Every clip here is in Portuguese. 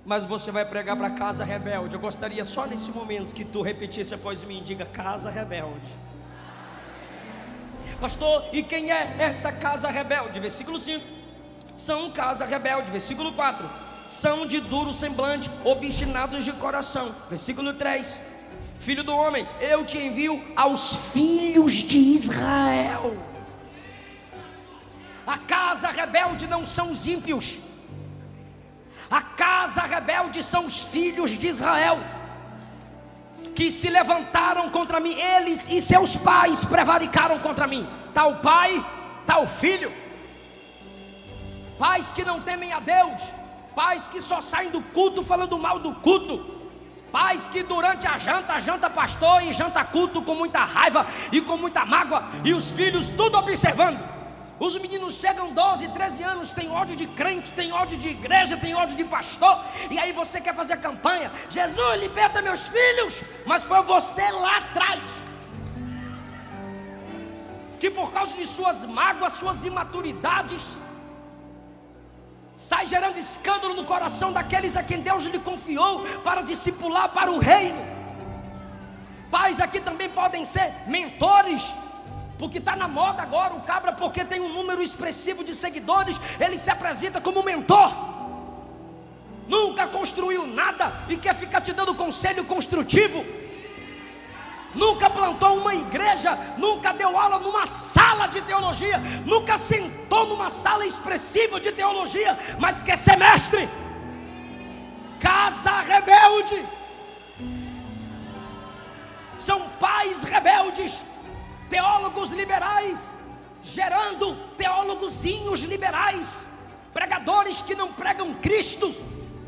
mas você vai pregar para casa rebelde. Eu gostaria só nesse momento que tu repetisse após mim. Diga: casa rebelde. Pastor, e quem é essa casa rebelde? Versículo 5: são casa rebelde. Versículo 4: são de duro semblante, obstinados de coração. Versículo 3: filho do homem, eu te envio aos filhos de Israel. A casa rebelde não são os ímpios. A casa rebelde são os filhos de Israel, que se levantaram contra mim. Eles e seus pais prevaricaram contra mim. Tal pai, tal filho. Pais que não temem a Deus. Pais que só saem do culto falando mal do culto. Pais que durante a janta pastor e janta culto com muita raiva e com muita mágoa. E os filhos tudo observando. Os meninos chegam 12, 13 anos, tem ódio de crente, tem ódio de igreja, tem ódio de pastor. E aí você quer fazer campanha: Jesus, liberta meus filhos. Mas foi você lá atrás que, por causa de suas mágoas, suas imaturidades, sai gerando escândalo no coração daqueles a quem Deus lhe confiou para discipular para o reino. Pais aqui também podem ser mentores, porque está na moda agora o cabra, porque tem um número expressivo de seguidores, ele se apresenta como mentor. Nunca construiu nada e quer ficar te dando conselho construtivo. Nunca plantou uma igreja, nunca deu aula numa sala de teologia, nunca sentou numa sala expressiva de teologia, mas quer ser mestre. Casa rebelde. São pais rebeldes, teólogos liberais, gerando teólogozinhos liberais, pregadores que não pregam Cristo,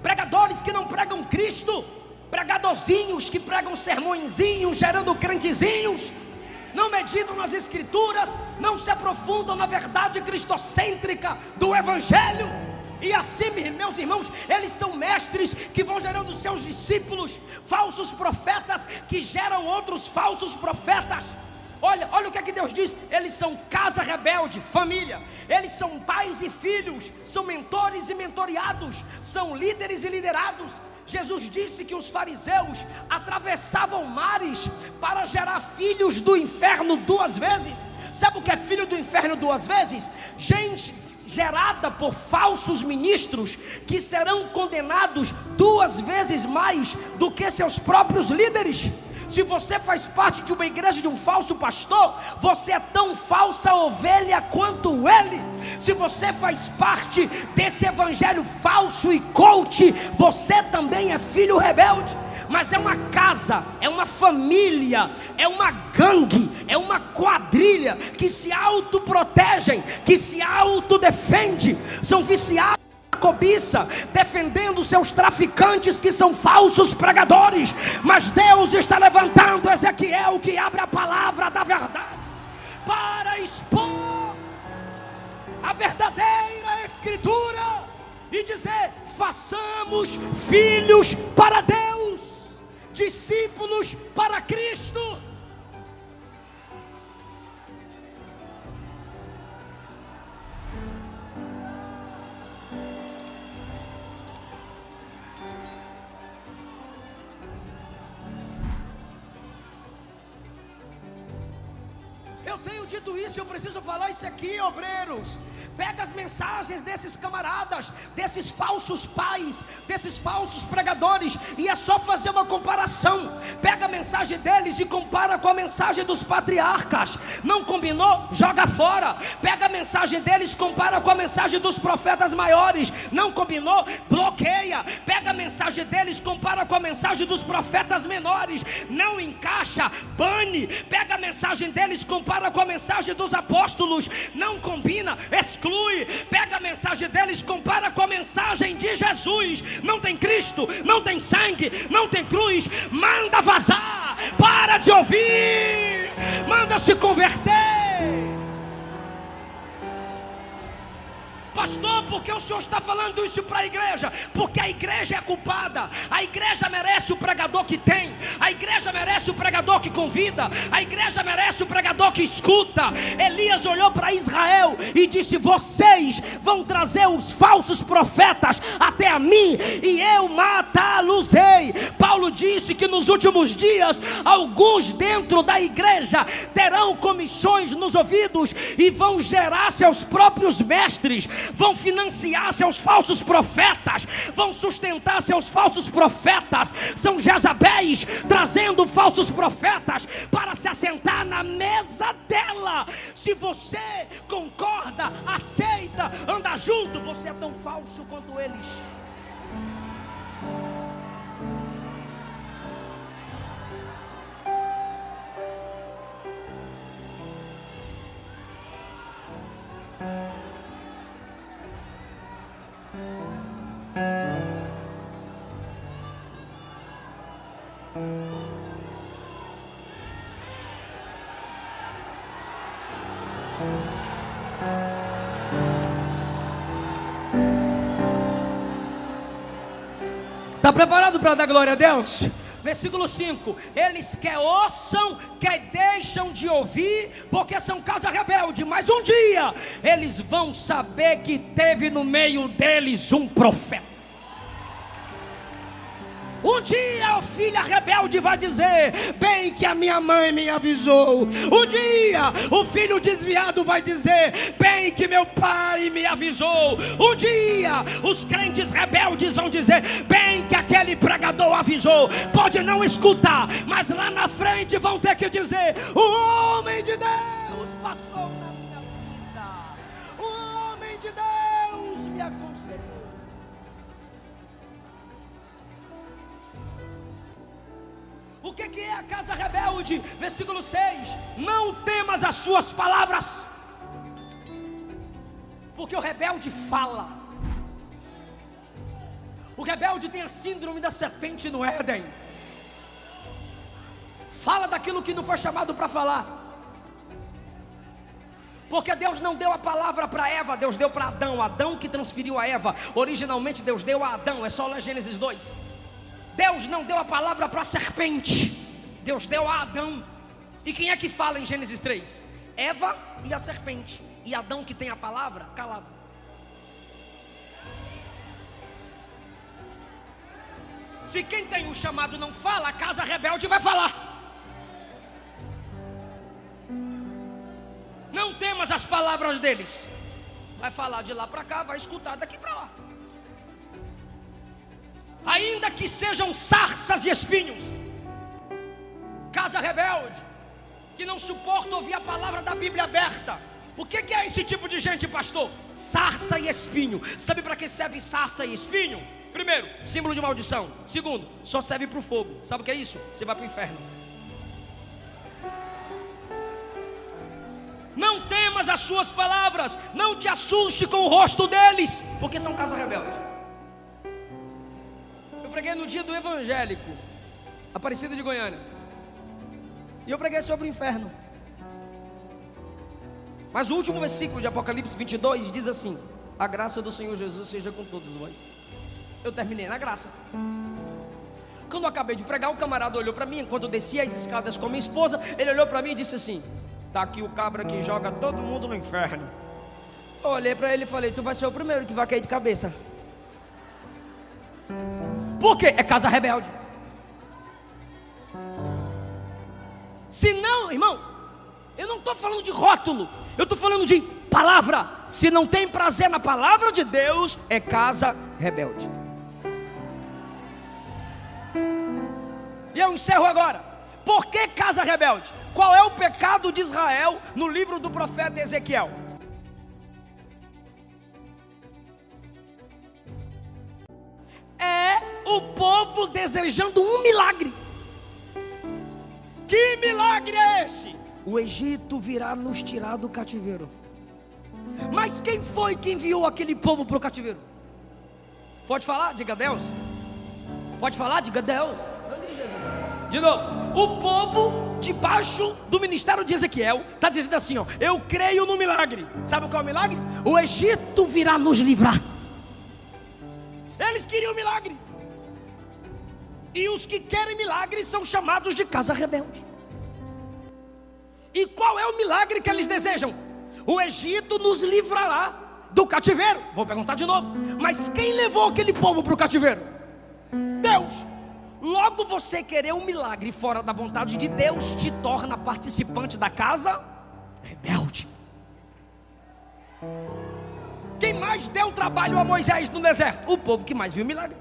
pregadores que não pregam Cristo, pregadorzinhos que pregam sermõezinhos, gerando crentezinhos, não meditam nas escrituras, não se aprofundam na verdade cristocêntrica do evangelho. E assim, meus irmãos, eles são mestres que vão gerando seus discípulos, falsos profetas que geram outros falsos profetas. Olha o que é que Deus diz: eles são casa rebelde, família. Eles são pais e filhos, são mentores e mentoriados, são líderes e liderados. Jesus disse que os fariseus atravessavam mares para gerar filhos do inferno 2 vezes. Sabe o que é filho do inferno 2 vezes? Gente gerada por falsos ministros que serão condenados 2 vezes mais do que seus próprios líderes. Se você faz parte de uma igreja de um falso pastor, você é tão falsa ovelha quanto ele. Se você faz parte desse evangelho falso e coach, você também é filho rebelde. Mas é uma casa, é uma família, é uma gangue, é uma quadrilha que se autoprotegem, que se autodefende, são viciados cobiça, defendendo seus traficantes que são falsos pregadores. Mas Deus está levantando Ezequiel, que abre a palavra da verdade para expor a verdadeira escritura e dizer: façamos filhos para Deus, discípulos para Cristo. Eu tenho dito isso, eu preciso falar isso aqui, obreiros. Pega as mensagens desses camaradas, desses falsos pais, desses falsos pregadores, e é só fazer uma comparação. Pega a mensagem deles e compara com a mensagem dos patriarcas. Não combinou? Joga fora. Pega a mensagem deles, compara com a mensagem dos profetas maiores. Não combinou? Bloqueia. Pega a mensagem deles, compara com a mensagem dos profetas menores. Não encaixa, bane. Pega a mensagem deles, compara com a mensagem dos apóstolos. Não combina, exclui. Pega a mensagem deles, compara com a mensagem de Jesus. Não tem Cristo, não tem sangue, não tem cruz. Manda vazar, para de ouvir, manda se converter. Pastor, por que o senhor está falando isso para a igreja? Porque a igreja é culpada. A igreja merece o pregador que tem. A igreja merece o pregador que convida. A igreja merece o pregador que escuta. Elias olhou para Israel e disse: vocês vão trazer os falsos profetas até a mim e eu matá-los-ei. Paulo disse que nos últimos dias alguns dentro da igreja terão comichões nos ouvidos e vão gerar seus próprios mestres, vão financiar seus falsos profetas, vão sustentar seus falsos profetas. São Jezabéis trazendo falsos profetas para se assentar na mesa dela. Se você concorda, aceita, anda junto, você é tão falso quanto eles. Está preparado para dar glória a Deus? Versículo 5: eles quer ouçam, quer deixam de ouvir, porque são casa rebelde. Mas um dia eles vão saber que teve no meio deles um profeta. Um dia a filha rebelde vai dizer: bem que a minha mãe me avisou. Um dia o filho desviado vai dizer: bem que meu pai me avisou. Um dia os crentes rebeldes vão dizer: bem que aquele pregador avisou. Pode não escutar, mas lá na frente vão ter que dizer: o homem de Deus passou na minha vida. O homem de Deus me aconselhou. O que é a casa rebelde? Versículo 6: não temas as suas palavras, porque o rebelde fala. O rebelde tem a síndrome da serpente no Éden. Fala daquilo que não foi chamado para falar. Porque Deus não deu a palavra para Eva, Deus deu para Adão. Adão que transferiu a Eva. Originalmente Deus deu a Adão. É só ler Gênesis 2. Deus não deu a palavra para a serpente, Deus deu a Adão. E quem é que fala em Gênesis 3? Eva e a serpente. E Adão, que tem a palavra, calado. Se quem tem o chamado não fala, a casa rebelde vai falar. Não temas as palavras deles. Vai falar de lá para cá, vai escutar daqui para lá. Ainda que sejam sarças e espinhos. Casa rebelde, que não suporta ouvir a palavra da Bíblia aberta. O que é esse tipo de gente, pastor? Sarça e espinho. Sabe para que serve sarça e espinho? Primeiro, símbolo de maldição. Segundo, só serve para o fogo. Sabe o que é isso? Você vai para o inferno. Não temas as suas palavras, não te assuste com o rosto deles, porque são casa rebelde. Eu preguei no dia do evangélico, Aparecida de Goiânia, e eu preguei sobre o inferno. Mas o último versículo de Apocalipse 22 diz assim: a graça do Senhor Jesus seja com todos vós. Eu terminei na graça. Quando eu acabei de pregar, o camarada olhou para mim, enquanto eu descia as escadas com minha esposa, ele olhou para mim e disse assim: tá aqui o cabra que joga todo mundo no inferno. Eu olhei para ele e falei: tu vai ser o primeiro que vai cair de cabeça. Por quê? É casa rebelde. Se não, irmão, eu não estou falando de rótulo, eu estou falando de palavra. Se não tem prazer na palavra de Deus, é casa rebelde. E eu encerro agora. Por que casa rebelde? Qual é o pecado de Israel no livro do profeta Ezequiel? É o povo desejando um milagre. Que milagre é esse? O Egito virá nos tirar do cativeiro. Mas quem foi que enviou aquele povo para o cativeiro? Pode falar? Diga Deus. Pode falar? Diga Deus. De novo, o povo debaixo do ministério de Ezequiel, está dizendo assim, ó: eu creio no milagre. Sabe qual é o milagre? O Egito virá nos livrar. Eles queriam milagre. E os que querem milagre são chamados de casa rebelde. E qual é o milagre que eles desejam? O Egito nos livrará do cativeiro. Vou perguntar de novo: mas quem levou aquele povo para o cativeiro? Deus. Logo, você querer um milagre fora da vontade de Deus te torna participante da casa rebelde. Quem mais deu trabalho a Moisés no deserto? O povo que mais viu milagre.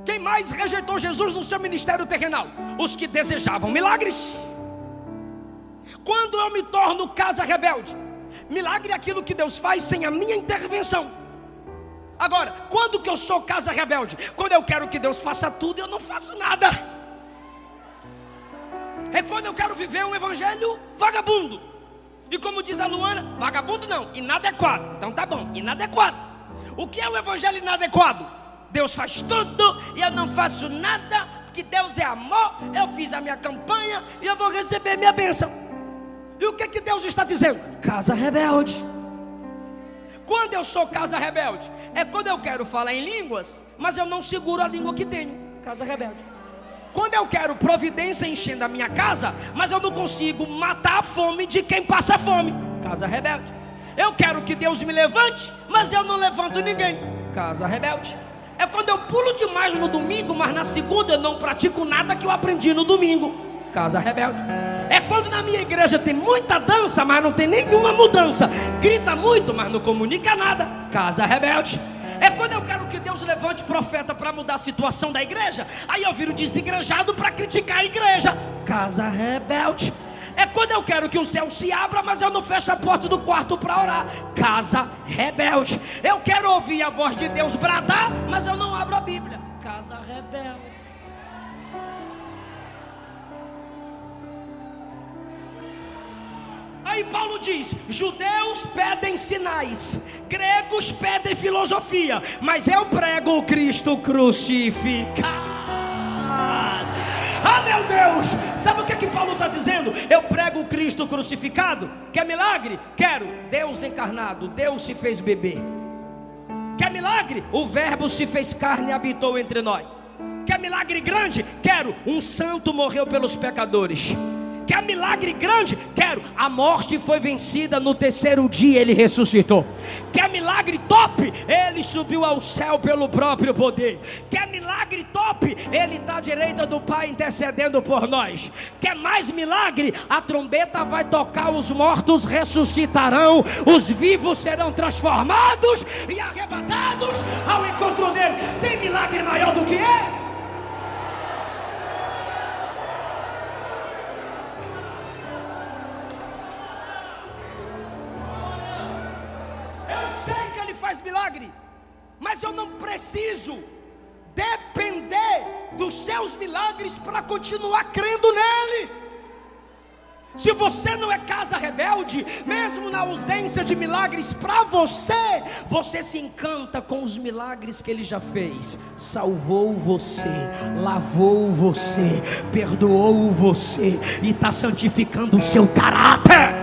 Quem mais rejeitou Jesus no seu ministério terrenal? Os que desejavam milagres. Quando eu me torno casa rebelde, milagre é aquilo que Deus faz sem a minha intervenção. Agora, quando que eu sou casa rebelde? Quando eu quero que Deus faça tudo e eu não faço nada. É quando eu quero viver um evangelho vagabundo. E como diz a Luana, vagabundo não, inadequado. Então tá bom, inadequado. O que é o evangelho inadequado? Deus faz tudo e eu não faço nada, porque Deus é amor. Eu fiz a minha campanha e eu vou receber minha bênção. E o que que Deus está dizendo? Casa rebelde. Quando eu sou casa rebelde? É quando eu quero falar em línguas, mas eu não seguro a língua que tenho. Casa rebelde. Quando eu quero providência enchendo a minha casa, mas eu não consigo matar a fome de quem passa fome. Casa rebelde. Eu quero que Deus me levante, mas eu não levanto ninguém. Casa rebelde. É quando eu pulo demais no domingo, mas na segunda eu não pratico nada que eu aprendi no domingo. Casa rebelde. É quando na minha igreja tem muita dança, mas não tem nenhuma mudança. Grita muito, mas não comunica nada. Casa rebelde. É quando eu quero que Deus levante profeta para mudar a situação da igreja, aí eu viro desigrejado para criticar a igreja. Casa rebelde. É quando eu quero que o céu se abra, mas eu não fecho a porta do quarto para orar. Casa rebelde. Eu quero ouvir a voz de Deus bradar, mas eu não abro a Bíblia. Casa rebelde. Aí Paulo diz: judeus pedem sinais, gregos pedem filosofia, mas eu prego o Cristo crucificado. Ah, meu Deus! Sabe o que Paulo está dizendo? Eu prego o Cristo crucificado. Quer milagre? Quero. Deus encarnado, Deus se fez bebê. Quer milagre? O verbo se fez carne e habitou entre nós. Quer milagre grande? Quero. Um santo morreu pelos pecadores. Quer milagre grande? Quero. A morte foi vencida, no terceiro dia ele ressuscitou. Quer milagre top? Ele subiu ao céu pelo próprio poder. Quer milagre top? Ele está à direita do Pai intercedendo por nós. Quer mais milagre? A trombeta vai tocar, os mortos ressuscitarão, os vivos serão transformados e arrebatados ao encontro dele. Tem milagre maior do que esse? Faz milagre, mas eu não preciso depender dos seus milagres para continuar crendo nele. Se você não é casa rebelde, mesmo na ausência de milagres para você, você se encanta com os milagres que ele já fez. Salvou você, lavou você, perdoou você e está santificando o seu caráter.